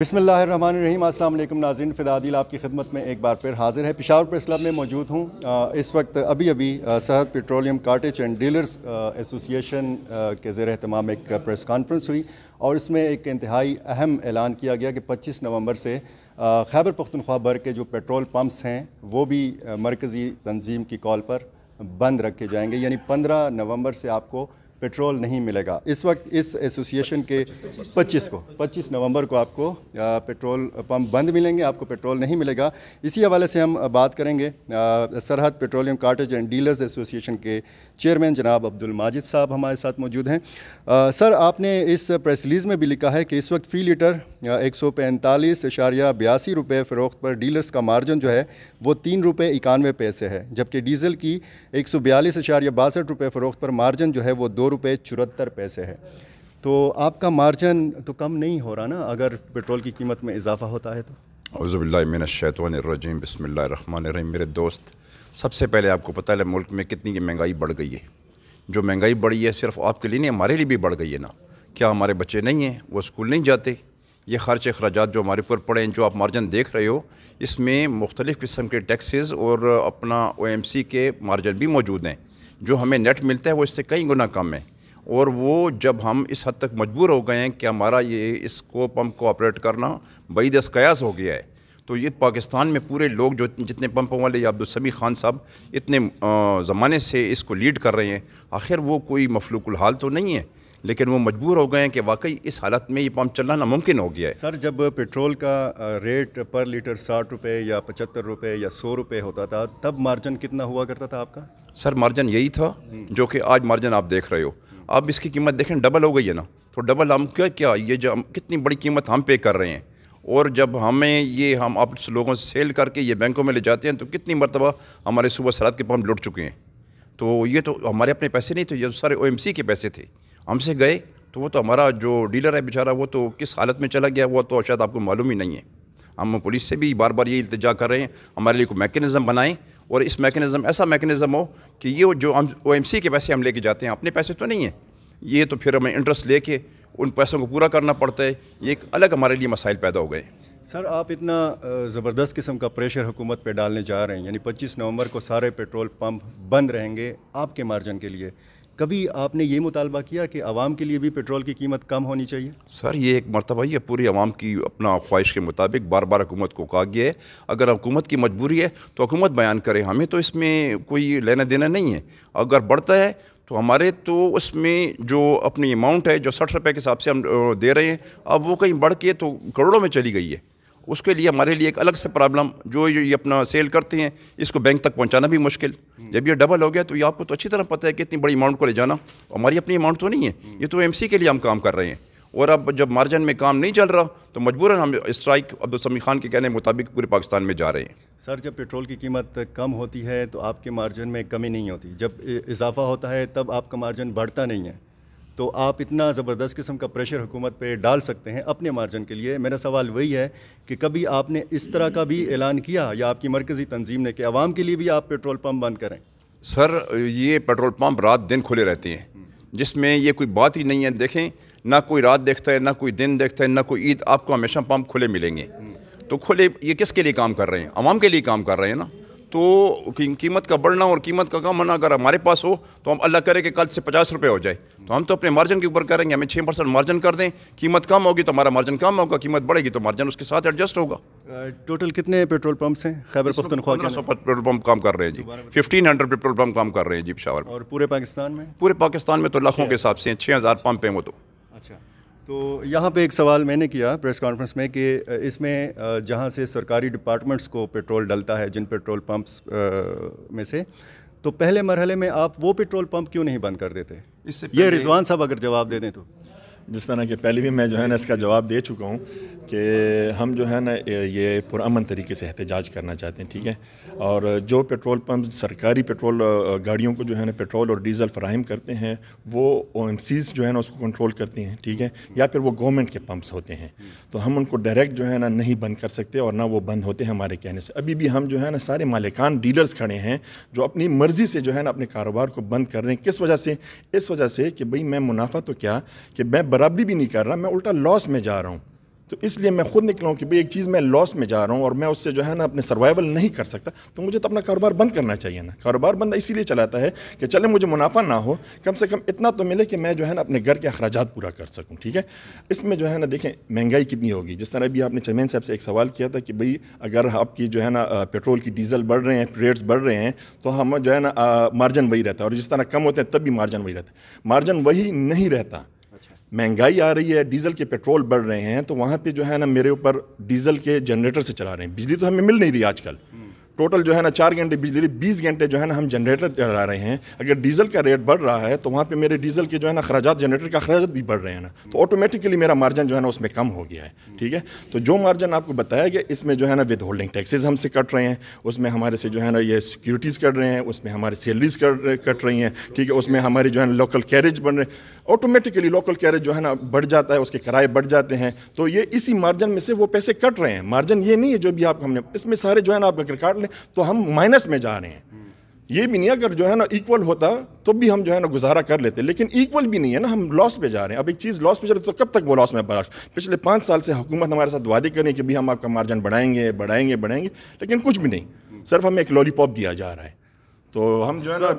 बिस्मिल्लाहिर्रहमानिर्रहीम। अस्सलाम वालेकुम नाज़रीन, फ़िदादिल आपकी खिदमत में एक बार फिर हाज़िर है। पेशावर प्रेस क्लब में मौजूद हूँ। इस वक्त अभी Sarhad petroleum cartage and dealers association के ज़ेर एहतमाम एक प्रेस कॉन्फ्रेंस हुई और इसमें एक इंतहाई अहम ऐलान किया गया कि 25 नवंबर से खैबर पख्तूनख्वा भर के जो पेट्रोल पंप्स हैं वो भी मरकज़ी तंजीम की कॉल पर बंद रखे जाएंगे, यानी 15 नवंबर से आपको पेट्रोल नहीं मिलेगा। इस वक्त इस एसोसिएशन के 25 नवंबर को आपको पेट्रोल पंप बंद मिलेंगे, आपको पेट्रोल नहीं मिलेगा। इसी हवाले से हम बात करेंगे Sarhad petroleum cartage and dealers association के चेयरमैन जनाब अब्दुल माजिद साहब हमारे साथ मौजूद हैं। सर, आपने इस प्रेस रिलीज़ में भी लिखा है कि इस वक्त फ़ी लीटर 145.82 रुपये फ़रोख्त पर डीलर्स का मार्जिन जो है वो 3 रुपये 91 पैसे है, जबकि डीज़ल की 142.62 रुपये फ़रोख्त पर मार्जिन जो है वो 2 रुपये 74 पैसे है। तो आपका मार्जिन तो कम नहीं हो रहा ना अगर पेट्रोल की कीमत में इजाफा होता है तो? औज़ुबिल्लाहि मिनश्शैतानिर्रजीम, बिस्मिल्लाहिर्रहमानिर्रहीम। मेरे दोस्त, सबसे पहले आपको पता है मुल्क में कितनी की महंगाई बढ़ गई है। जो महंगाई बढ़ी है सिर्फ आपके लिए नहीं, हमारे लिए भी बढ़ गई है ना। क्या हमारे बच्चे नहीं हैं, वो स्कूल नहीं जाते? ये खर्च अखराजात जो हमारे ऊपर पड़े हैं, जो आप मार्जिन देख रहे हो, इसमें मुख्तलिफ़ किस्म के टैक्सेस और अपना OMC के मार्जिन भी मौजूद हैं। जो हमें नेट मिलता है वो इससे कई गुना कम है। और वो जब हम इस हद तक मजबूर हो गए हैं कि हमारा ये इसको पंप को ऑपरेट करना बईदस कयास हो गया है, तो ये पाकिस्तान में पूरे लोग जो जितने पंपों वाले या अब्दुल समी खान साहब इतने ज़माने से इसको लीड कर रहे हैं, आखिर वो कोई मफलूकुल हाल तो नहीं है, लेकिन वो मजबूर हो गए हैं कि वाकई इस हालत में ये पंप चलाना मुमकिन हो गया है। सर, जब पेट्रोल का रेट पर लीटर 60 रुपये या 75 रुपये या 100 रुपये होता था, तब मार्जिन कितना हुआ करता था आपका? सर, मार्जिन यही था जो कि आज मार्जिन आप देख रहे हो। अब इसकी कीमत देखें, डबल हो गई है ना। तो डबल हम क्या ये जो कितनी बड़ी कीमत हम पे कर रहे हैं, और जब हमें ये हम आप लोगों से सेल करके ये बैंकों में ले जाते हैं तो कितनी मरतबा हमारे सुबह सरहद के पंप लुट चुके हैं। तो ये तो हमारे अपने पैसे नहीं थे, ये सारे OMC के पैसे थे। हमसे गए तो वो तो हमारा जो डीलर है बेचारा, वो तो किस हालत में चला गया वो तो शायद आपको मालूम ही नहीं है। हम पुलिस से भी बार बार ये इल्तिजा कर रहे हैं, हमारे लिए कोई मैकेनिज़्म बनाएं, और इस मैकेनिज़्म ऐसा मैकेनिज़्म हो कि ये जो हम OMC के पैसे हम लेके जाते हैं, अपने पैसे तो नहीं हैं, ये तो फिर हमें इंटरेस्ट लेके उन पैसों को पूरा करना पड़ता है। ये एक अलग हमारे लिए मसाइल पैदा हो गए। सर, आप इतना ज़बरदस्त किस्म का प्रेशर हुकूमत पे डालने जा रहे हैं, यानी 25 नवंबर को सारे पेट्रोल पंप बंद रहेंगे आपके मार्जिन के लिए। कभी आपने ये मुतालबा किया कि आवाम के लिए भी पेट्रोल की कीमत कम होनी चाहिए? सर, ये एक मरतबा ये पूरी आवाम की अपना ख्वाहिश के मुताबिक बार बार हुकूमत को कहा गया है। अगर हुकूमत की मजबूरी है तो हुकूमत बयान करे, हमें तो इसमें कोई लेना देना नहीं है। अगर बढ़ता है तो हमारे तो उसमें जो अपनी अमाउंट है जो 60 रुपये के हिसाब से हम दे रहे हैं, अब वो कहीं बढ़ के तो करोड़ों में चली गई है। उसके लिए हमारे लिए एक अलग से प्रॉब्लम, जो ये अपना सेल करते हैं इसको बैंक तक पहुंचाना भी मुश्किल। जब ये डबल हो गया तो ये आपको तो अच्छी तरह पता है कि इतनी बड़ी अमाउंट को ले जाना हमारी अपनी अमाउंट तो नहीं है, ये तो OMC के लिए हम काम कर रहे हैं। और अब जब मार्जिन में काम नहीं चल रहा तो मजबूरन हम स्ट्राइक अब्दुल समी खान के कहने मुताबिक पूरे पाकिस्तान में जा रहे हैं। सर, जब पेट्रोल की कीमत कम होती है तो आपके मार्जिन में कमी नहीं होती, जब इजाफा होता है तब आपका मार्जिन बढ़ता नहीं है। तो आप इतना ज़बरदस्त किस्म का प्रेशर हुकूमत पे डाल सकते हैं अपने मार्जिन के लिए। मेरा सवाल वही है कि कभी आपने इस तरह का भी ऐलान किया या आपकी मरकज़ी तंजीम ने कि आवाम के लिए भी आप पेट्रोल पंप बंद करें? सर, ये पेट्रोल पंप रात दिन खुले रहते हैं, जिसमें ये कोई बात ही नहीं है। देखें, ना कोई रात देखता है, ना कोई दिन देखता है, ना कोई ईद, आपको हमेशा पंप खुले मिलेंगे। तो खुले ये किसके लिए काम कर रहे हैं? आवाम के लिए काम कर रहे हैं ना। तो कीमत का बढ़ना और कीमत का कम होना अगर हमारे पास हो तो हम अल्लाह करे कि कल से 50 रुपये हो जाए, तो हम तो अपने मार्जिन के ऊपर करेंगे। हमें 6% मार्जिन कर दें, कीमत कम होगी तो हमारा मार्जिन कम होगा, कीमत बढ़ेगी तो मार्जिन उसके साथ एडजस्ट होगा। टोटल कितने पेट्रोल पंप्स हैं खैबर पख्तूनख्वा के? 1500 पेट्रोल पंप काम कर रहे हैं जी, 1500 पेट्रोल पंप काम कर रहे हैं जी पेशावर में। और पूरे पाकिस्तान में? पूरे पाकिस्तान में तो लाखों के हिसाब से 6000 पंप हैं वो तो। अच्छा, तो यहाँ पे एक सवाल मैंने किया प्रेस कॉन्फ्रेंस में कि इसमें जहाँ से सरकारी डिपार्टमेंट्स को पेट्रोल डलता है, जिन पेट्रोल पंप्स में से, तो पहले मरहले में आप वो पेट्रोल पंप क्यों नहीं बंद कर देते? ये रिजवान साहब अगर जवाब दे दें तो। जिस तरह के पहले भी मैं जो है ना इसका जवाब दे चुका हूँ कि हम जो है ना ये पुरअमन तरीके से एहतजाज करना चाहते हैं, ठीक है। और जो पेट्रोल पंप सरकारी पेट्रोल गाड़ियों को जो है ना पेट्रोल और डीज़ल फराहम करते हैं वो OMCs जो है ना उसको कंट्रोल करती हैं, ठीक है, या फिर वो गवर्नमेंट के पंप्स होते हैं। तो हम उनको डायरेक्ट जो है ना नहीं बंद कर सकते और ना वो बंद होते हैं हमारे कहने से। अभी भी हम जो है ना सारे मालिकान डीलर्स खड़े हैं जो अपनी मर्ज़ी से जो है ना अपने कारोबार को बंद कर रहे हैं। किस वजह से? इस वजह से कि भाई मैं मुनाफा तो क्या कि मैं बराबरी भी नहीं कर रहा, मैं उल्टा लॉस में जा रहा हूँ। تو اس لیے میں خود نکلا ہوں کہ بھئی ایک چیز میں لاس میں جا رہا ہوں اور میں اس سے جو ہے نا اپنے سروائیول نہیں کر سکتا، تو مجھے تو اپنا کاروبار بند کرنا چاہیے نا. کاروبار بندہ اسی لیے چلاتا ہے کہ چلے مجھے منافع نہ ہو، کم سے کم اتنا تو ملے کہ میں جو ہے نا اپنے گھر کے اخراجات پورا کر سکوں. ٹھیک ہے، اس میں جو ہے نا دیکھیں مہنگائی کتنی ہوگی. جس طرح بھی آپ نے چیئرمین صاحب سے ایک سوال کیا تھا کہ بھئی اگر آپ کی جو ہے نا پیٹرول کی ڈیزل بڑھ رہے ہیں، ریٹس بڑھ رہے ہیں، تو ہم جو ہے نا مارجن وہی رہتا ہے، اور جس طرح کم ہوتے ہیں تب بھی مارجن وہی رہتا ہے. مارجن وہی نہیں رہتا. مہنگائی آ رہی ہے، ڈیزل کے پیٹرول بڑھ رہے ہیں، تو وہاں پہ جو ہے نا میرے اوپر ڈیزل کے جنریٹر سے چلا رہے ہیں. بجلی تو ہمیں مل نہیں رہی آج کل. ٹوٹل جو ہے نا 4 گھنٹے بجلی، 20 گھنٹے جو ہے نا ہم جنریٹر چلا رہے ہیں. اگر ڈیزل کا ریٹ بڑھ رہا ہے تو وہاں پہ میرے ڈیزل کے جو ہے نا اخراجات، جنریٹر کا اخراجات بھی بڑھ رہے ہیں نا، تو آٹومیٹکلی میرا مارجن جو ہے نا اس میں کم ہو گیا ہے. ٹھیک ہے، تو جو مارجن آپ کو بتایا گیا اس میں جو ہے نا ود ہولڈنگ ٹیکسز ہم سے کٹ رہے ہیں، اس میں ہمارے سے جو ہے نا یہ سیکیورٹیز کٹ رہے ہیں، اس میں ہماری سیلریز کٹ رہی ہیں. ٹھیک ہے، اس میں ہماری جو ہے نا لوکل کیریج بن رہے ہیں. آٹومیٹکلی لوکل کیریج جو ہے نا بڑھ جاتا ہے، اس کے کرائے بڑھ جاتے ہیں، تو یہ اسی مارجن میں سے وہ پیسے کٹ رہے ہیں. مارجن یہ نہیں ہے جو بھی آپ ہم نے اس میں سارے جو ہے نا آپ اگر کاٹ لیں تو ہم مائنس میں جا رہے ہیں. یہ بھی نہیں اگر جو ہے نا ایکول ہوتا تو بھی ہم جو ہے نا گزارا کر لیتے، لیکن ایکول بھی نہیں ہے نا، ہم لاس پہ جا رہے ہیں. اب ایک چیز لاس پہ جا رہی ہے تو کب تک وہ لاس میں برداشت؟ پچھلے 5 سال سے حکومت ہمارے ساتھ وعدے کریں کہ بھی ہم آپ کا مارجن بڑھائیں گے، لیکن کچھ بھی نہیں، صرف ہمیں ایک لالی پاپ دیا جا رہا ہے. تو ہم جو ہے نا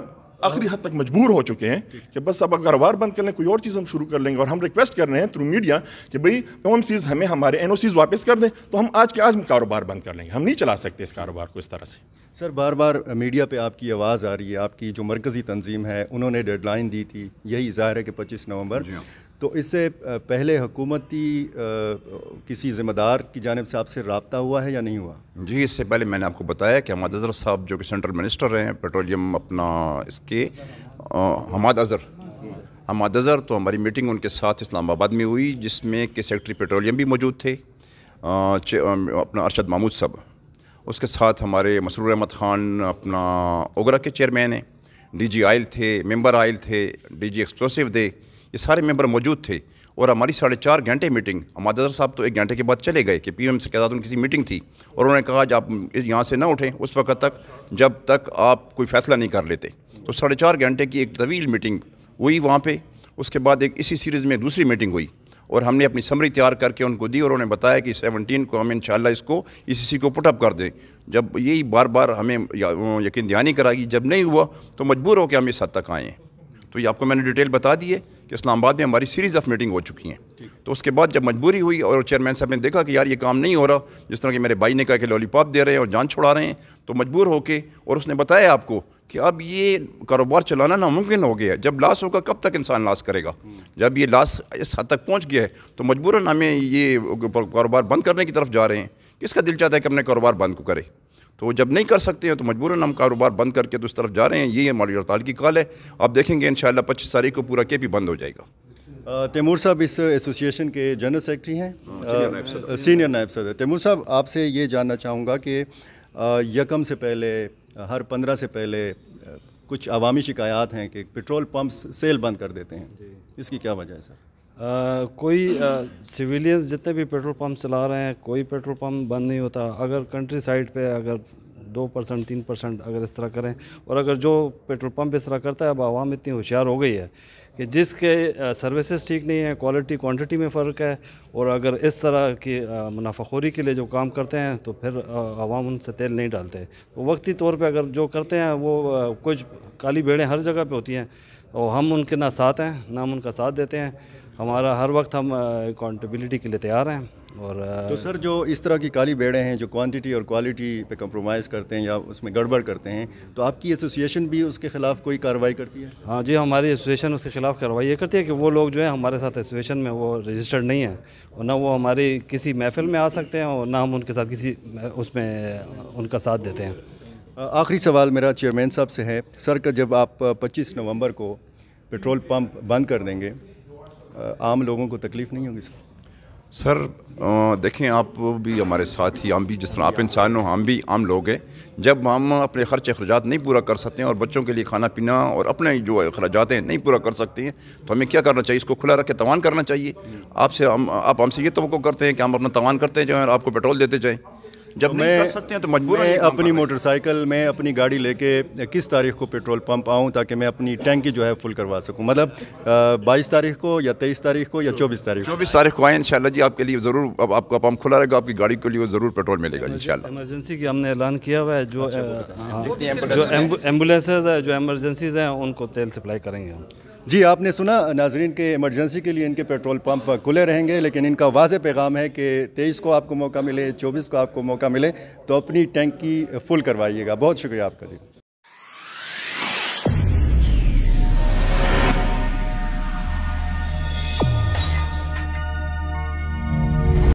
آخری حد تک مجبور ہو چکے ہیں کہ بس اب کاروبار بند کر لیں، کوئی اور چیز ہم شروع کر لیں گے. اور ہم ریکویسٹ کر رہے ہیں تھرو میڈیا کہ بھئی OMCs ہمیں ہمارے NOCs واپس کر دیں، تو ہم آج کے آج کاروبار بند کر لیں گے. ہم نہیں چلا سکتے اس کاروبار کو اس طرح سے. سر بار بار میڈیا پہ آپ کی آواز آ رہی ہے، آپ کی جو مرکزی تنظیم ہے انہوں نے ڈیڈ لائن دی تھی، یہی ظاہر ہے کہ 25 نومبر. تو اس سے پہلے حکومتی کسی ذمہ دار کی جانب سے آپ سے رابطہ ہوا ہے یا نہیں ہوا؟ جی، اس سے پہلے میں نے آپ کو بتایا کہ حماد اظہر صاحب جو کہ سینٹرل منسٹر ہیں پیٹرولیم اپنا اس کے حماد اظہر تو ہماری میٹنگ ان کے ساتھ اسلام آباد میں ہوئی، جس میں کہ سیکرٹری پیٹرولیم بھی موجود تھے، اپنا ارشد محمود صاحب. اس کے ساتھ ہمارے مسرور احمد خان اپنا اوگرا کے چیئرمین ہیں، ڈی جی آئل تھے، ممبر آئل تھے، ڈی جی ایکسپلوسیو تھے، یہ سارے ممبر موجود تھے. اور ہماری 4.5 گھنٹے میٹنگ، حماد اظہر صاحب تو 1 گھنٹے کے بعد چلے گئے کہ PM سے ان کی میٹنگ تھی، اور انہوں نے کہا کہ آپ یہاں سے نہ اٹھیں اس وقت تک جب تک آپ کوئی فیصلہ نہیں کر لیتے. تو 4.5 گھنٹے کی ایک طویل میٹنگ ہوئی وہاں پہ. اس کے بعد ایک اسی سیریز میں دوسری میٹنگ ہوئی، اور ہم نے اپنی سمری تیار کر کے ان کو دی، اور انہوں نے بتایا کہ 17 کو ہم انشاءاللہ اس کو ECC کو پٹ اپ کر دیں. جب یہی بار بار ہمیں یقین دہانی کرائی، جب نہیں ہوا تو مجبور ہو کے ہم اس حد تک آئے ہیں. تو یہ آپ کو میں نے ڈیٹیل بتا دی ہے کہ اسلام آباد میں ہماری سیریز آف میٹنگ ہو چکی ہیں. تو اس کے بعد جب مجبوری ہوئی اور چیئرمین صاحب نے دیکھا کہ یار یہ کام نہیں ہو رہا، جس طرح کہ میرے بھائی نے کہا کہ لالی پاپ دے رہے ہیں اور جان چھڑا رہے ہیں، تو مجبور ہو کے، اور اس نے بتایا آپ کو کہ اب یہ کاروبار چلانا ناممکن ہو گیا ہے. جب لاس ہوگا کب تک انسان لاس کرے گا؟ جب یہ لاس اس حد تک پہنچ گیا ہے تو مجبوراً ہمیں یہ کاروبار بند کرنے کی طرف جا رہے ہیں. کس کا دل چاہتا ہے کہ اپنے کاروبار بند کو کرے؟ تو جب نہیں کر سکتے ہیں تو مجبوراً ہم کاروبار بند کر کے تو اس طرف جا رہے ہیں. یہ ہماری ہڑتال کی کال ہے. آپ دیکھیں گے انشاءاللہ 25 تاریخ کو پورا KP بند ہو جائے گا. تیمور صاحب اس ایسوسیشن کے جنرل سیکرٹری ہیں، سینئر نائب صدر. تیمور صاحب آپ سے یہ جاننا چاہوں گا کہ یکم سے پہلے، ہر 15 سے پہلے کچھ عوامی شکایات ہیں کہ پیٹرول پمپس سیل بند کر دیتے ہیں، اس کی کیا وجہ ہے سر؟ کوئی سویلینز جتنے بھی پیٹرول پمپ چلا رہے ہیں، کوئی پیٹرول پمپ بند نہیں ہوتا. اگر کنٹری سائڈ پہ اگر 2% 3% اگر اس طرح کریں، اور اگر جو پیٹرول پمپ اس طرح کرتا ہے، اب عوام اتنی ہوشیار ہو گئی ہے کہ جس کے سروسز ٹھیک نہیں ہیں، کوالٹی کوانٹٹی میں فرق ہے، اور اگر اس طرح کی منافع خوری کے لیے جو کام کرتے ہیں تو پھر عوام ان سے تیل نہیں ڈالتے. تو وقتی طور پہ اگر جو کرتے ہیں وہ کچھ کالی بھیڑیں ہر جگہ پہ ہوتی ہیں، اور ہم ان کے نہ ساتھ ہیں نہ ہم ان کا ساتھ دیتے ہیں. ہمارا ہر وقت ہم اکاؤنٹیبلٹی کے لیے تیار ہیں. اور تو سر جو اس طرح کی کالی بیڑے ہیں جو کوانٹٹی اور کوالٹی پہ کمپرومائز کرتے ہیں یا اس میں گڑبڑ کرتے ہیں، تو آپ کی ایسوسیشن بھی اس کے خلاف کوئی کارروائی کرتی ہے؟ ہاں جی، ہماری ایسوسیشن اس کے خلاف کارروائی یہ کرتی ہے کہ وہ لوگ جو ہیں ہمارے ساتھ ایسوسیشن میں وہ رجسٹرڈ نہیں ہیں، اور نہ وہ ہماری کسی محفل میں آ سکتے ہیں، اور نہ ہم ان کے ساتھ کسی اس میں ان کا ساتھ دیتے ہیں. آخری سوال میرا چیئرمین صاحب سے ہے. سر کا جب آپ 25 نومبر کو پیٹرول پمپ بند کر دیں گے، عام لوگوں کو تکلیف نہیں ہوگی سر؟ دیکھیں آپ بھی ہمارے ساتھ ہی، ہم بھی جس طرح آپ انسان ہو، ہم بھی عام لوگ ہیں. جب ہم اپنے خرچ اخراجات نہیں پورا کر سکتے ہیں اور بچوں کے لیے کھانا پینا اور اپنے جو اخراجات ہیں نہیں پورا کر سکتے ہیں، تو ہمیں کیا کرنا چاہیے؟ اس کو کھلا رکھ کے توان کرنا چاہیے. آپ ہم سے یہ توقع کرتے ہیں کہ ہم اپنا توان کرتے جائیں اور آپ کو پیٹرول دیتے جائیں. जब नहीं कर सकते हैं तो मजबूरन मैं ये काम अपनी कर रहे हैं। मोटरसाइकिल में अपनी गाड़ी लेके किस तारीख को पेट्रोल पंप आऊँ ताकि मैं अपनी टैंकी जो है फुल करवा सकूँ, मतलब 22 तारीख को या 23 तारीख को या 24 तारीख को? 24 तारीख को आए इंशाल्लाह जी, आपके लिए ज़रूर, अब आपका पंप खुला रहेगा, आपकी गाड़ी के लिए ज़रूर पेट्रोल मिलेगा इंशाल्लाह। इमरजेंसी की हमने ऐलान किया हुआ है, जो एम्बुलेंसेज है, जो एमरजेंसीज हैं, उनको तेल सप्लाई करेंगे हम। जी, आपने सुना नाजरीन के इमरजेंसी के लिए इनके पेट्रोल पंप खुले रहेंगे, लेकिन इनका वाज़ेह पैगाम है कि 23 को आपको मौका मिले, 24 को आपको मौका मिले तो अपनी टैंकी फुल करवाइएगा। बहुत शुक्रिया आपका जी।